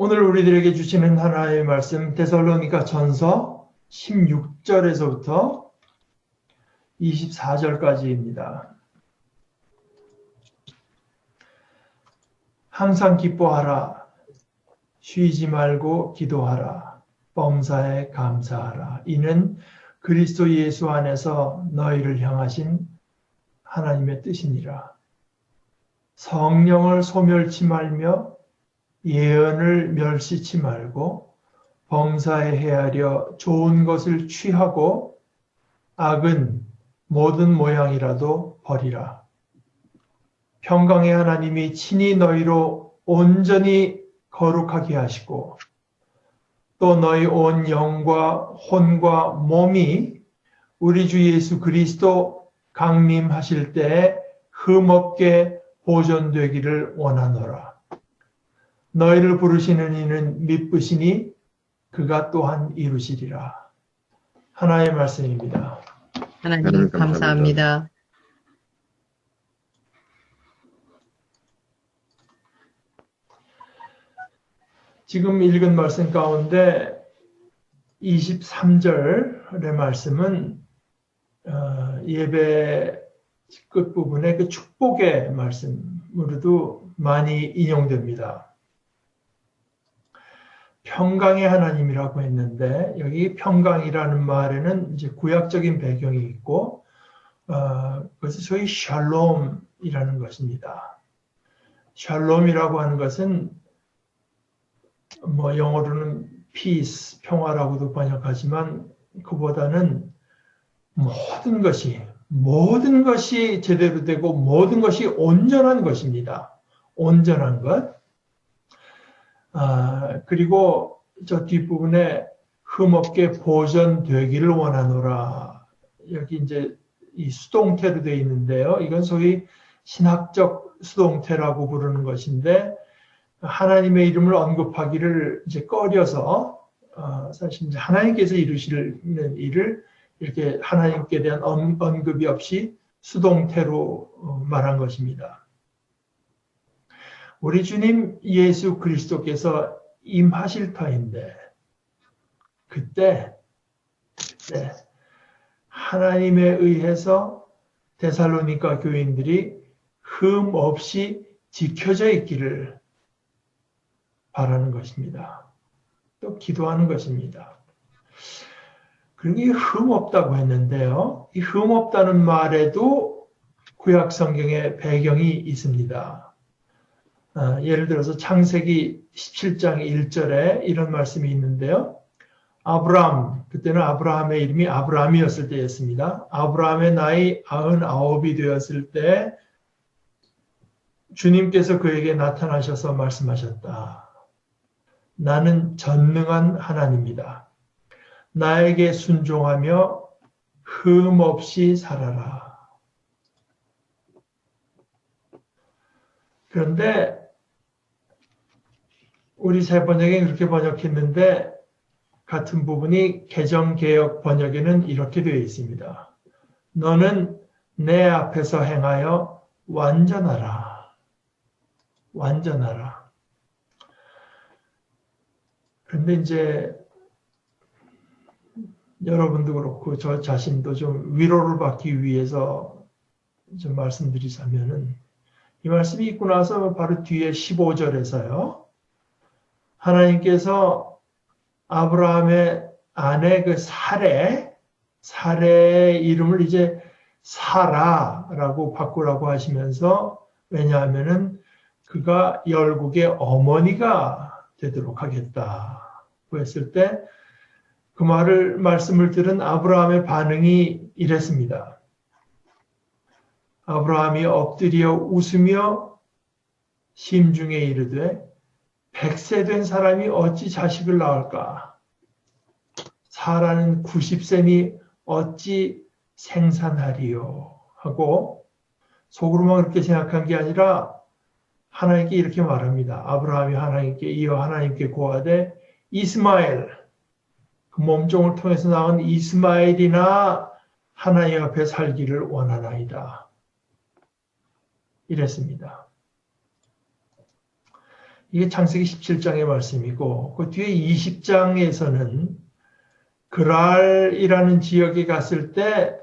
오늘 우리들에게 주시는 하나님의 말씀 데살로니가 전서 16절에서부터 24절까지입니다. 항상 기뻐하라. 쉬지 말고 기도하라. 범사에 감사하라. 이는 그리스도 예수 안에서 너희를 향하신 하나님의 뜻이니라. 성령을 소멸치 말며 예언을 멸시치 말고 범사에 헤아려 좋은 것을 취하고 악은 모든 모양이라도 버리라. 평강의 하나님이 친히 너희로 온전히 거룩하게 하시고 또 너희 온 영과 혼과 몸이 우리 주 예수 그리스도 강림하실 때에 흠없게 보존되기를 원하노라. 너희를 부르시는 이는 미쁘시니 그가 또한 이루시리라. 하나의 말씀입니다. 하나님 감사합니다. 지금 읽은 말씀 가운데 23절의 말씀은 예배 끝부분의 그 축복의 말씀으로도 많이 인용됩니다. 평강의 하나님이라고 했는데 여기 평강이라는 말에는 이제 구약적인 배경이 있고 그것이 소위 샬롬이라는 것입니다. 샬롬이라고 하는 것은 영어로는 peace, 평화라고도 번역하지만 그보다는 모든 것이 제대로 되고 모든 것이 온전한 것입니다. 온전한 것. 그리고 저 뒷부분에 흠없게 보존되기를 원하노라. 여기 이제 이 수동태로 되어 있는데요. 이건 소위 신학적 수동태라고 부르는 것인데 하나님의 이름을 언급하기를 이제 꺼려서 사실 이제 하나님께서 이루시는 일을 이렇게 하나님께 대한 언급이 없이 수동태로 말한 것입니다. 우리 주님 예수 그리스도께서 임하실 터인데 그때 하나님에 의해서 데살로니가 교인들이 흠 없이 지켜져 있기를 바라는 것입니다. 또 기도하는 것입니다. 그러니 흠 없다고 했는데요. 이 흠 없다는 말에도 구약 성경의 배경이 있습니다. 예를 들어서 창세기 17장 1절에 이런 말씀이 있는데요. 아브람, 그때는 아브라함의 이름이 아브람이었을 때였습니다. 아브라함의 나이 99이 되었을 때 주님께서 그에게 나타나셔서 말씀하셨다. 나는 전능한 하나님이다. 나에게 순종하며 흠 없이 살아라. 그런데 우리 새 번역에 그렇게 번역했는데 같은 부분이 개정개역 번역에는 이렇게 되어 있습니다. 너는 내 앞에서 행하여 완전하라. 완전하라. 그런데 이제 여러분도 그렇고 저 자신도 좀 위로를 받기 위해서 좀 말씀드리자면은 이 말씀이 있고 나서 바로 뒤에 15절에서요. 하나님께서 아브라함의 아내 그 사레의 이름을 이제 사라라고 바꾸라고 하시면서 왜냐하면은 그가 열국의 어머니가 되도록 하겠다고 했을 때 그 말씀을 들은 아브라함의 반응이 이랬습니다. 아브라함이 엎드려 웃으며 심중에 이르되 100세 된 사람이 어찌 자식을 낳을까? 사라는 90세니 어찌 생산하리요? 하고 속으로만 그렇게 생각한 게 아니라 하나님께 이렇게 말합니다. 아브라함이 하나님께 이어 하나님께 고하되 이스마엘, 그 몸종을 통해서 나온 이스마엘이나 하나님 앞에 살기를 원하나이다. 이랬습니다. 이게 창세기 17장의 말씀이고 그 뒤에 20장에서는 그랄이라는 지역에 갔을 때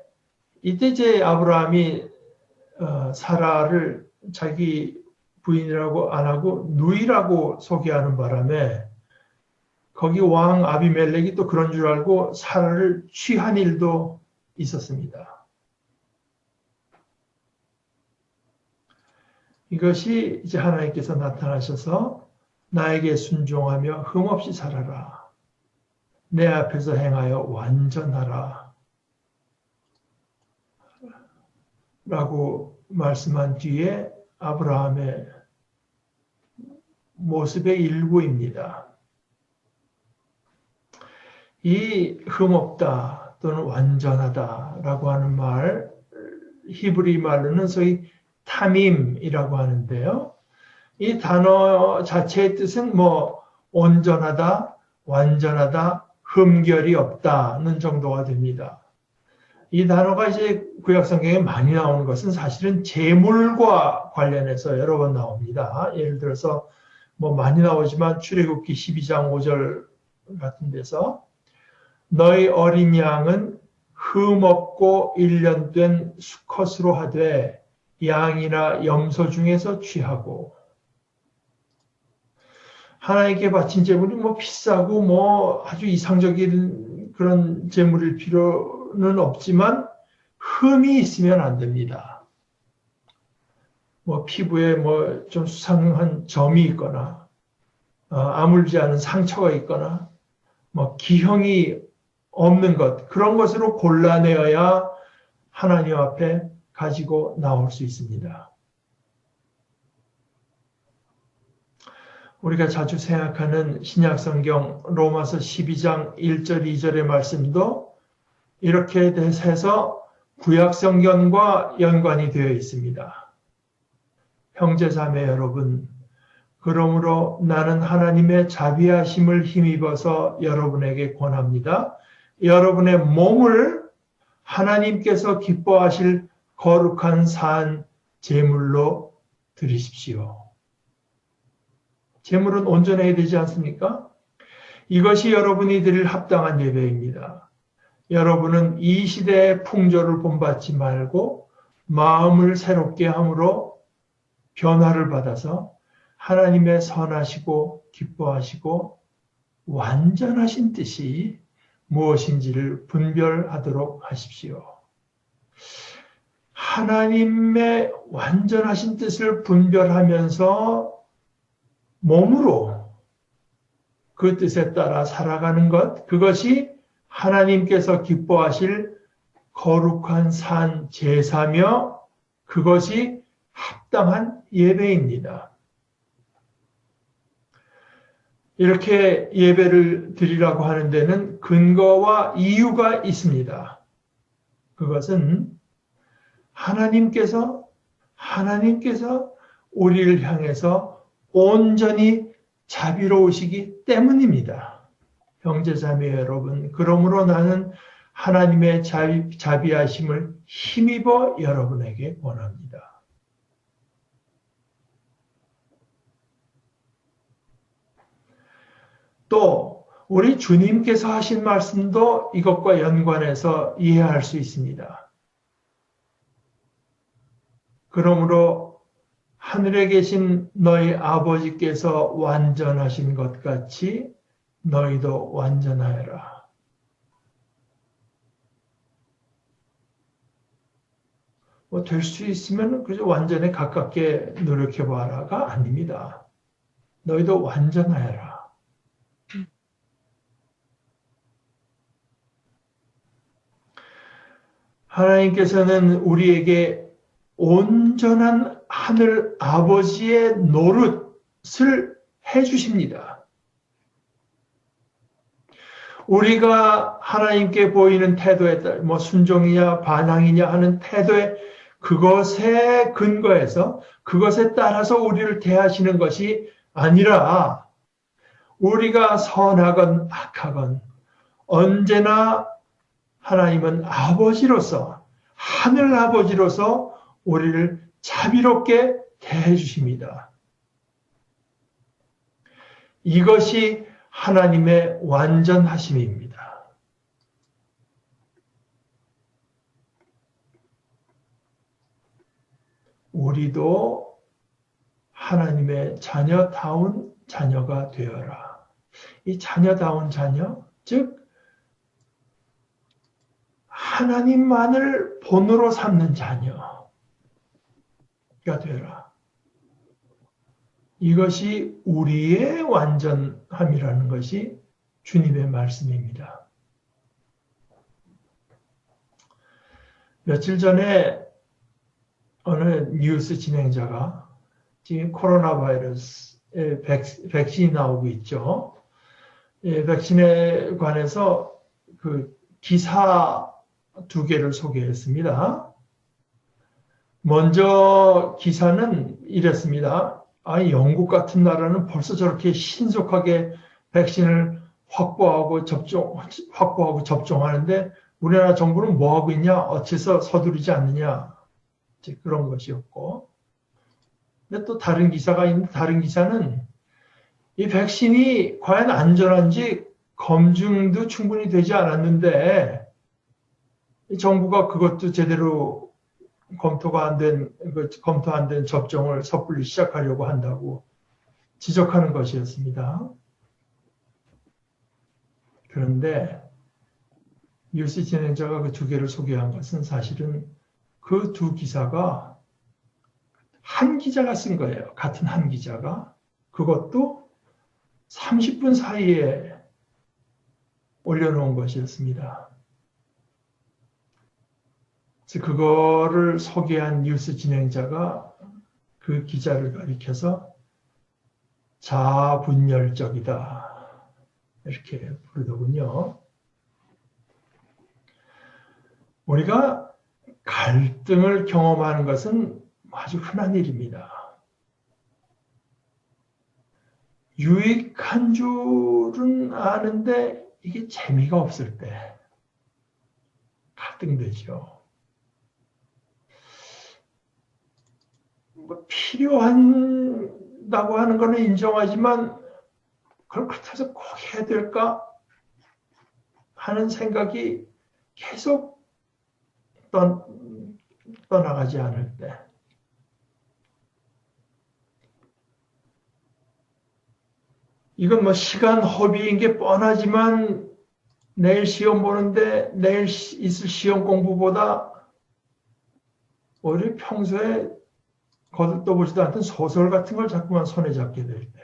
이때 이제 아브라함이 사라를 자기 부인이라고 안 하고 누이라고 소개하는 바람에 거기 왕 아비멜렉이 또 그런 줄 알고 사라를 취한 일도 있었습니다. 이것이 이제 하나님께서 나타나셔서 나에게 순종하며 흠없이 살아라. 내 앞에서 행하여 완전하라. 라고 말씀한 뒤에 아브라함의 모습의 일부입니다. 이 흠없다 또는 완전하다라고 하는 말, 히브리 말로는 소위 타밈이라고 하는데요. 이 단어 자체의 뜻은 온전하다, 완전하다, 흠결이 없다는 정도가 됩니다. 이 단어가 이제 구약성경에 많이 나오는 것은 사실은 제물과 관련해서 여러 번 나옵니다. 예를 들어서 많이 나오지만 출애굽기 12장 5절 같은 데서 너희 어린 양은 흠없고 1년 된 수컷으로 하되 양이나 염소 중에서 취하고 하나님께 바친 제물이 비싸고 아주 이상적인 그런 제물일 필요는 없지만 흠이 있으면 안 됩니다. 피부에 좀 수상한 점이 있거나 아물지 않은 상처가 있거나 기형이 없는 것, 그런 것으로 골라내어야 하나님 앞에 가지고 나올 수 있습니다. 우리가 자주 생각하는 신약성경 로마서 12장 1절 2절의 말씀도 이렇게 해서 구약성경과 연관이 되어 있습니다. 형제자매 여러분, 그러므로 나는 하나님의 자비하심을 힘입어서 여러분에게 권합니다. 여러분의 몸을 하나님께서 기뻐하실 거룩한 산 제물로 드리십시오. 제물은 온전해야 되지 않습니까? 이것이 여러분이 드릴 합당한 예배입니다. 여러분은 이 시대의 풍조를 본받지 말고 마음을 새롭게 함으로 변화를 받아서 하나님의 선하시고 기뻐하시고 완전하신 뜻이 무엇인지를 분별하도록 하십시오. 하나님의 완전하신 뜻을 분별하면서 몸으로 그 뜻에 따라 살아가는 것, 그것이 하나님께서 기뻐하실 거룩한 산 제사며 그것이 합당한 예배입니다. 이렇게 예배를 드리라고 하는 데는 근거와 이유가 있습니다. 그것은 하나님께서 우리를 향해서 온전히 자비로우시기 때문입니다. 형제자매 여러분, 그러므로 나는 하나님의 자비하심을 힘입어 여러분에게 권합니다. 또 우리 주님께서 하신 말씀도 이것과 연관해서 이해할 수 있습니다. 그러므로 하늘에 계신 너희 아버지께서 완전하신 것 같이 너희도 완전하여라. 될 수 있으면 그저 완전에 가깝게 노력해봐라가 아닙니다. 너희도 완전하여라. 하나님께서는 우리에게 온전한 하늘 아버지의 노릇을 해주십니다. 우리가 하나님께 보이는 태도에 따라 순종이냐 반항이냐 하는 태도에 그것에 근거해서 그것에 따라서 우리를 대하시는 것이 아니라 우리가 선하건 악하건 언제나 하나님은 아버지로서 하늘 아버지로서 우리를 자비롭게 대해 주십니다. 이것이 하나님의 완전하심입니다. 우리도 하나님의 자녀다운 자녀가 되어라. 이 자녀다운 자녀, 즉 하나님만을 본으로 삼는 자녀가 되어라. 이것이 우리의 완전함이라는 것이 주님의 말씀입니다. 며칠 전에 어느 뉴스 진행자가 지금 코로나 바이러스의 백신이 나오고 있죠. 백신에 관해서 그 기사 2개를 소개했습니다. 먼저 기사는 이랬습니다. 영국 같은 나라는 벌써 저렇게 신속하게 백신을 확보하고 접종하는데 우리나라 정부는 뭐 하고 있냐? 어째서 서두르지 않느냐? 그런 것이었고. 근데 또 다른 기사가 있는데 다른 기사는 이 백신이 과연 안전한지 검증도 충분히 되지 않았는데 정부가 그것도 제대로 검토 안 된 접종을 섣불리 시작하려고 한다고 지적하는 것이었습니다. 그런데 뉴스 진행자가 그 2개를 소개한 것은 사실은 그 2 기사가 한 기자가 쓴 거예요. 같은 한 기자가. 그것도 30분 사이에 올려놓은 것이었습니다. 그거를 소개한 뉴스 진행자가 그 기자를 가리켜서 자아분열적이다 이렇게 부르더군요. 우리가 갈등을 경험하는 것은 아주 흔한 일입니다. 유익한 줄은 아는데 이게 재미가 없을 때 갈등되죠. 필요한다고 하는 것은 인정하지만 그걸 그렇다고 해서 꼭 해야 될까 하는 생각이 계속 떠나가지 않을 때 이건 뭐 시간 허비인 게 뻔하지만 내일 시험 보는데 내일 있을 시험 공부보다 오히려 평소에 거들떠보지도 않던 소설 같은 걸 자꾸만 손에 잡게 될 때.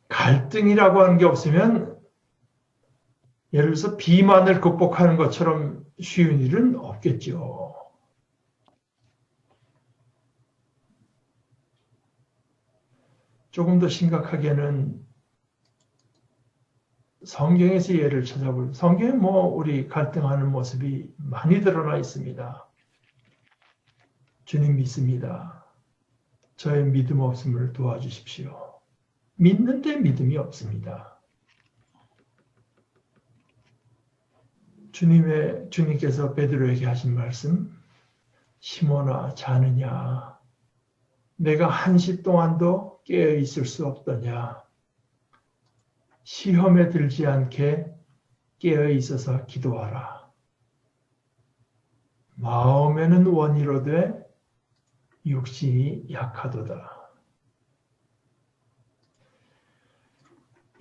갈등이라고 하는 게 없으면 예를 들어서 비만을 극복하는 것처럼 쉬운 일은 없겠죠. 조금 더 심각하게는 성경에서 예를 찾아볼 성경에 우리 갈등하는 모습이 많이 드러나 있습니다. 주님 믿습니다. 저의 믿음 없음을 도와주십시오. 믿는데 믿음이 없습니다. 주님께서 베드로에게 하신 말씀, 시몬아 자느냐? 내가 한시 동안도 깨어 있을 수 없더냐? 시험에 들지 않게 깨어 있어서 기도하라. 마음에는 원이로되 육신이 약하도다.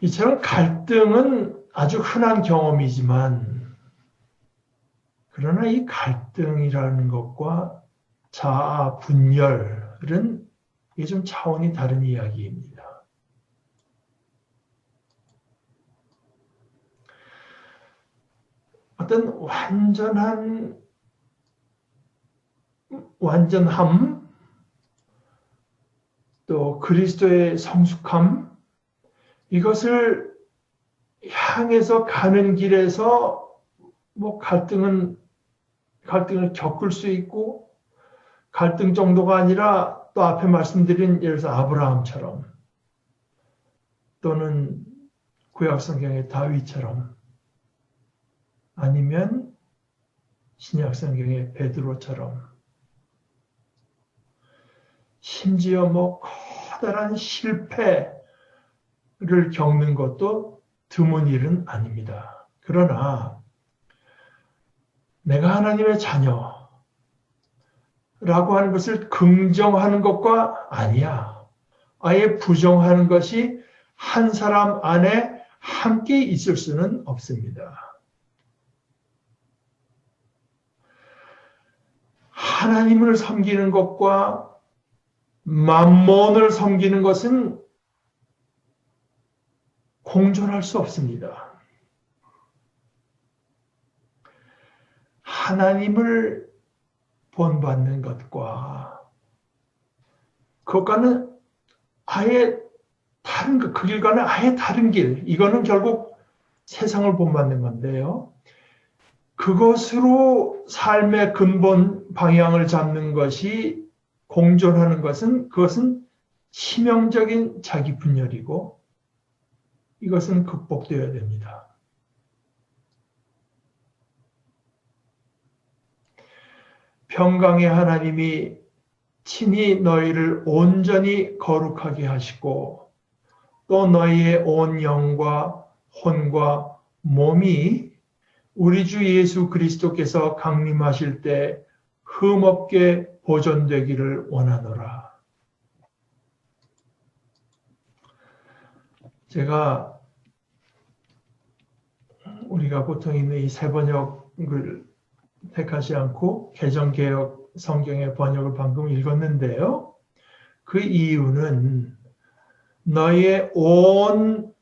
이처럼 갈등은 아주 흔한 경험이지만 그러나 이 갈등이라는 것과 자아 분열은 이게 좀 차원이 다른 이야기입니다. 어떤 완전함, 또 그리스도의 성숙함, 이것을 향해서 가는 길에서 갈등을 겪을 수 있고, 갈등 정도가 아니라 또 앞에 말씀드린 예를 들어서 아브라함처럼 또는 구약 성경의 다윗처럼 아니면 신약 성경의 베드로처럼 심지어 뭐 커다란 실패를 겪는 것도 드문 일은 아닙니다. 그러나 내가 하나님의 자녀라고 하는 것을 긍정하는 것과 아니야. 아예 부정하는 것이 한 사람 안에 함께 있을 수는 없습니다. 하나님을 섬기는 것과 맘몬을 섬기는 것은 공존할 수 없습니다. 하나님을 본받는 것과 그것과는 아예 다른 것, 그 길과는 아예 다른 길. 이거는 결국 세상을 본받는 건데요. 그것으로 삶의 근본 방향을 잡는 것이 공존하는 것은 그것은 치명적인 자기 분열이고 이것은 극복되어야 됩니다. 평강의 하나님이 친히 너희를 온전히 거룩하게 하시고 또 너희의 온 영과 혼과 몸이 우리 주 예수 그리스도께서 강림하실 때 흠없게 보존되기를 원하노라. 제가 우리가 보통 있는 이 새 번역을 택하지 않고 개정개혁 성경의 번역을 방금 읽었는데요. 그 이유는 너희의 온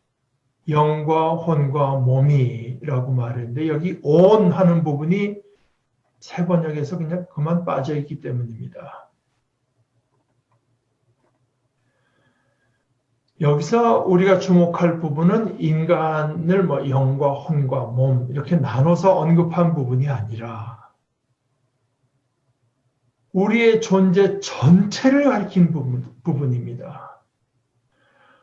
영과 혼과 몸이라고 말했는데 여기 온 하는 부분이 새 번역에서 그냥 그만 빠져있기 때문입니다. 여기서 우리가 주목할 부분은 인간을 영과 혼과 몸 이렇게 나눠서 언급한 부분이 아니라 우리의 존재 전체를 가리킨 부분입니다.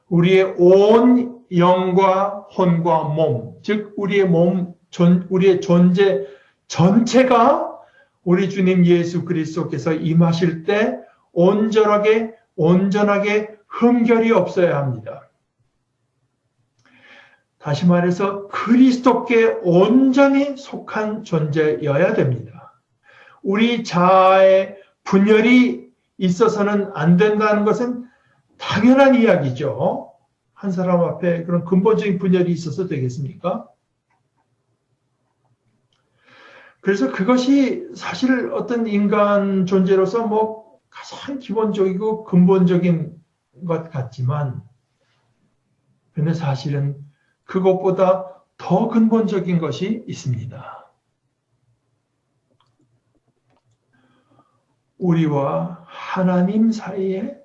우리의 온 영과 혼과 몸, 즉 우리의 우리의 존재 전체가 우리 주님 예수 그리스도께서 임하실 때 온전하게 흠결이 없어야 합니다. 다시 말해서 그리스도께 온전히 속한 존재여야 됩니다. 우리 자아의 분열이 있어서는 안 된다는 것은 당연한 이야기죠. 한 사람 앞에 그런 근본적인 분열이 있어서 되겠습니까? 그래서 그것이 사실 어떤 인간 존재로서 가장 기본적이고 근본적인 것 같지만 근데 사실은 그것보다 더 근본적인 것이 있습니다. 우리와 하나님 사이에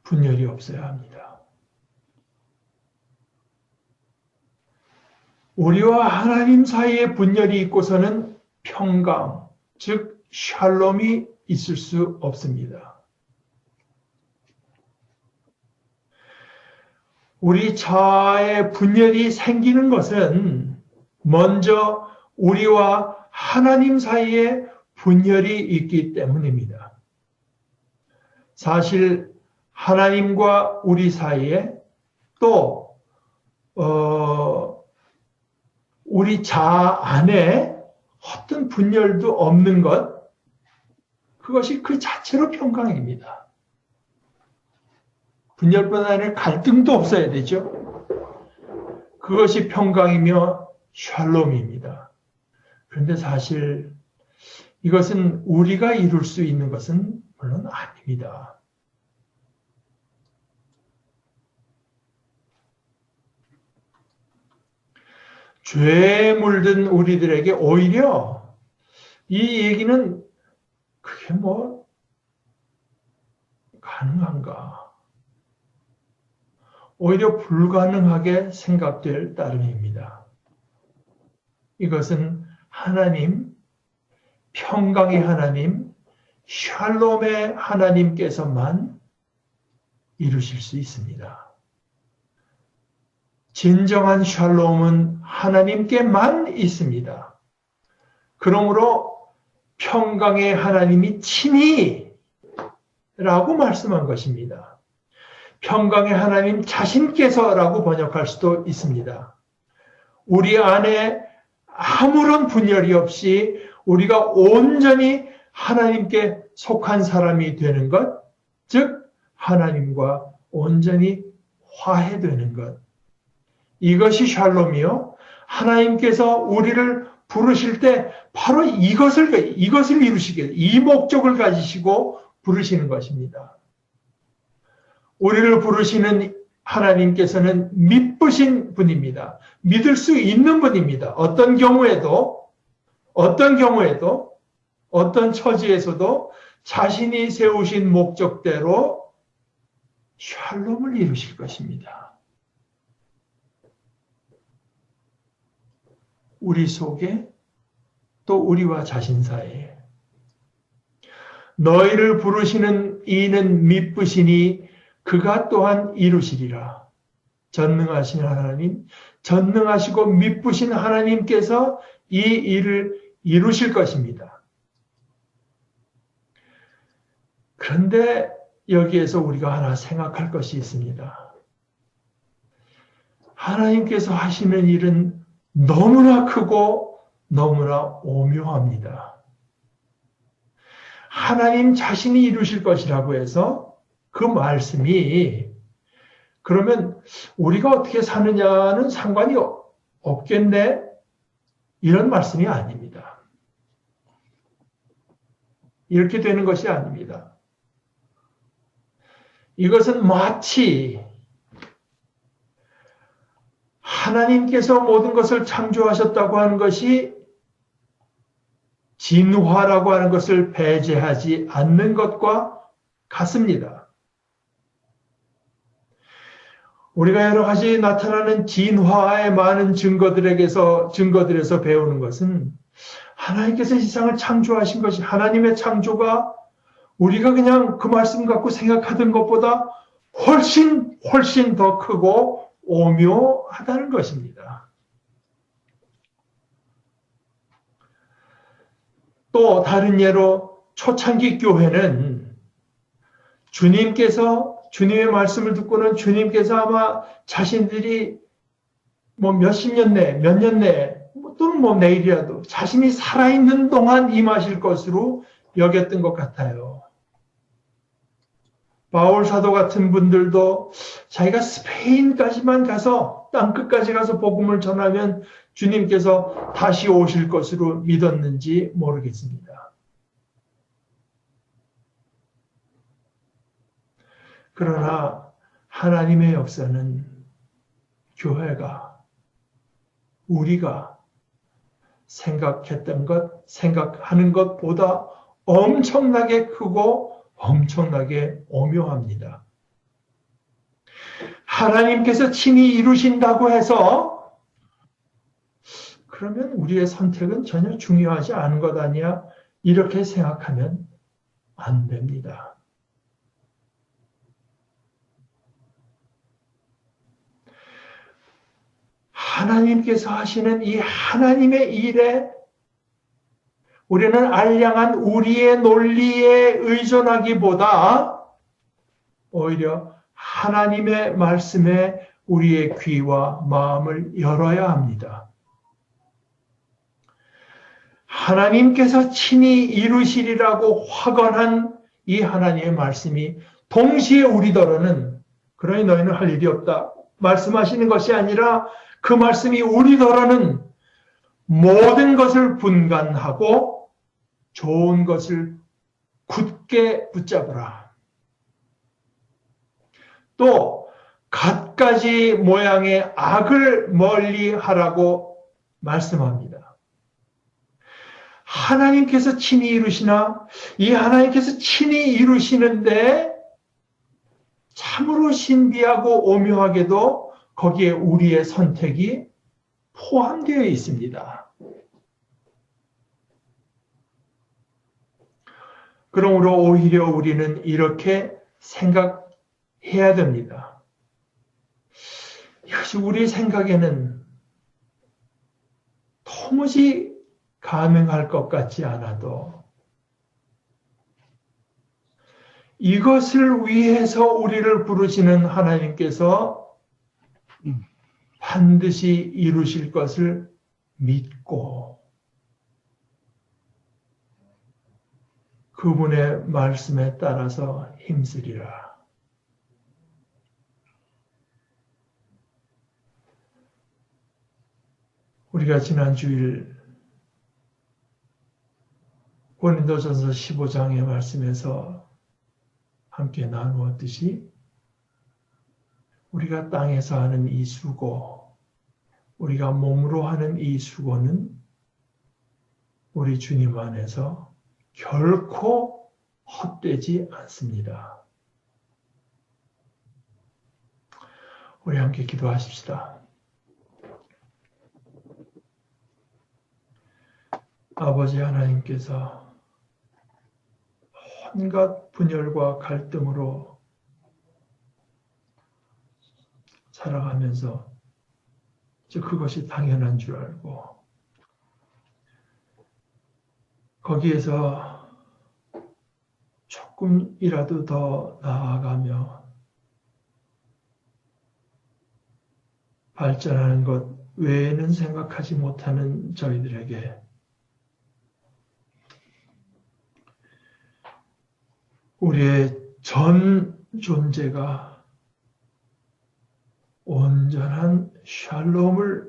분열이 없어야 합니다. 우리와 하나님 사이에 분열이 있고서는 평강, 즉 샬롬이 있을 수 없습니다. 우리 자아의 분열이 생기는 것은 먼저 우리와 하나님 사이에 분열이 있기 때문입니다. 사실 하나님과 우리 사이에 또 우리 자아 안에 어떤 분열도 없는 것, 그것이 그 자체로 평강입니다. 분열뿐 아니라 갈등도 없어야 되죠. 그것이 평강이며 샬롬입니다. 그런데 사실 이것은 우리가 이룰 수 있는 것은 물론 아닙니다. 죄에 물든 우리들에게 오히려 이 얘기는 그게 가능한가? 오히려 불가능하게 생각될 따름입니다. 이것은 하나님, 평강의 하나님, 샬롬의 하나님께서만 이루실 수 있습니다. 진정한 샬롬은 하나님께만 있습니다. 그러므로 평강의 하나님이 친히 라고 말씀한 것입니다. 평강의 하나님 자신께서라고 번역할 수도 있습니다. 우리 안에 아무런 분열이 없이 우리가 온전히 하나님께 속한 사람이 되는 것, 즉 하나님과 온전히 화해되는 것. 이것이 샬롬이요. 하나님께서 우리를 부르실 때 바로 이것을 이루시게, 이 목적을 가지시고 부르시는 것입니다. 우리를 부르시는 하나님께서는 믿으신 분입니다. 믿을 수 있는 분입니다. 어떤 경우에도, 어떤 처지에서도 자신이 세우신 목적대로 샬롬을 이루실 것입니다. 우리 속에 또 우리와 자신 사이에 너희를 부르시는 이는 믿으시니 그가 또한 이루시리라. 전능하신 하나님, 전능하시고 믿으신 하나님께서 이 일을 이루실 것입니다. 그런데 여기에서 우리가 하나 생각할 것이 있습니다. 하나님께서 하시는 일은 너무나 크고 너무나 오묘합니다. 하나님 자신이 이루실 것이라고 해서 그 말씀이 그러면 우리가 어떻게 사느냐는 상관이 없겠네? 이런 말씀이 아닙니다. 이렇게 되는 것이 아닙니다. 이것은 마치 하나님께서 모든 것을 창조하셨다고 하는 것이 진화라고 하는 것을 배제하지 않는 것과 같습니다. 우리가 여러 가지 나타나는 진화의 많은 증거들에서 배우는 것은 하나님께서 세상을 창조하신 것이 하나님의 창조가 우리가 그냥 그 말씀 갖고 생각하던 것보다 훨씬 더 크고 오묘하다는 것입니다. 또 다른 예로 초창기 교회는 주님의 말씀을 듣고는 주님께서 아마 자신들이 몇십 년 내, 몇 년 내, 또는 내일이라도 자신이 살아있는 동안 임하실 것으로 여겼던 것 같아요. 바울 사도 같은 분들도 자기가 스페인까지만 가서 땅끝까지 가서 복음을 전하면 주님께서 다시 오실 것으로 믿었는지 모르겠습니다. 그러나 하나님의 역사는 교회가 우리가 생각하는 것보다 엄청나게 크고 엄청나게 오묘합니다. 하나님께서 친히 이루신다고 해서 그러면 우리의 선택은 전혀 중요하지 않은 것 아니야? 이렇게 생각하면 안 됩니다. 하나님께서 하시는 이 하나님의 일에 우리는 알량한 우리의 논리에 의존하기보다 오히려 하나님의 말씀에 우리의 귀와 마음을 열어야 합니다. 하나님께서 친히 이루시리라고 확언한 이 하나님의 말씀이 동시에 우리더러는 그러니 너희는 할 일이 없다 말씀하시는 것이 아니라 그 말씀이 우리더러는 모든 것을 분간하고 좋은 것을 굳게 붙잡으라. 또 갖가지 모양의 악을 멀리하라고 말씀합니다. 하나님께서 친히 이루시나 이 하나님께서 친히 이루시는데 참으로 신비하고 오묘하게도 거기에 우리의 선택이 포함되어 있습니다. 그러므로 오히려 우리는 이렇게 생각해야 됩니다. 이것이 우리 생각에는 도무지 가능할 것 같지 않아도 이것을 위해서 우리를 부르시는 하나님께서 반드시 이루실 것을 믿고 그분의 말씀에 따라서 힘쓰리라. 우리가 지난 주일 고린도전서 15장의 말씀에서 함께 나누었듯이 우리가 땅에서 하는 이 수고, 우리가 몸으로 하는 이 수고는 우리 주님 안에서 결코 헛되지 않습니다. 우리 함께 기도하십시다. 아버지 하나님께서 온갖 분열과 갈등으로 살아가면서 그것이 당연한 줄 알고 거기에서 조금이라도 더 나아가며 발전하는 것 외에는 생각하지 못하는 저희들에게 우리의 전 존재가 온전한 샬롬을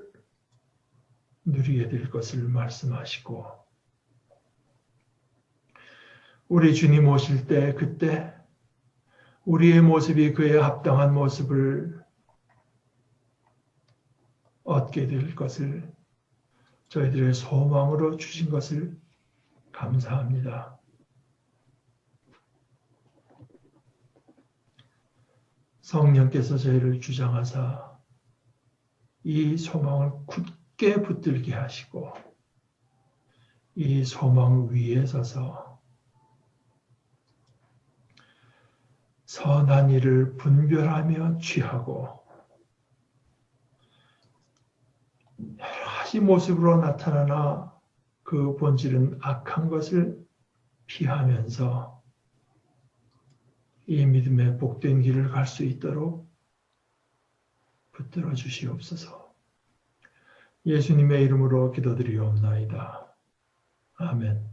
누리게 될 것을 말씀하시고 우리 주님 오실 때 그때 우리의 모습이 그에 합당한 모습을 얻게 될 것을 저희들의 소망으로 주신 것을 감사합니다. 성령께서 저희를 주장하사 이 소망을 굳게 붙들게 하시고 이 소망 위에 서서 선한 일을 분별하며 취하고 여러 가지 모습으로 나타나나 그 본질은 악한 것을 피하면서 이 믿음의 복된 길을 갈 수 있도록 붙들어 주시옵소서. 예수님의 이름으로 기도드리옵나이다. 아멘.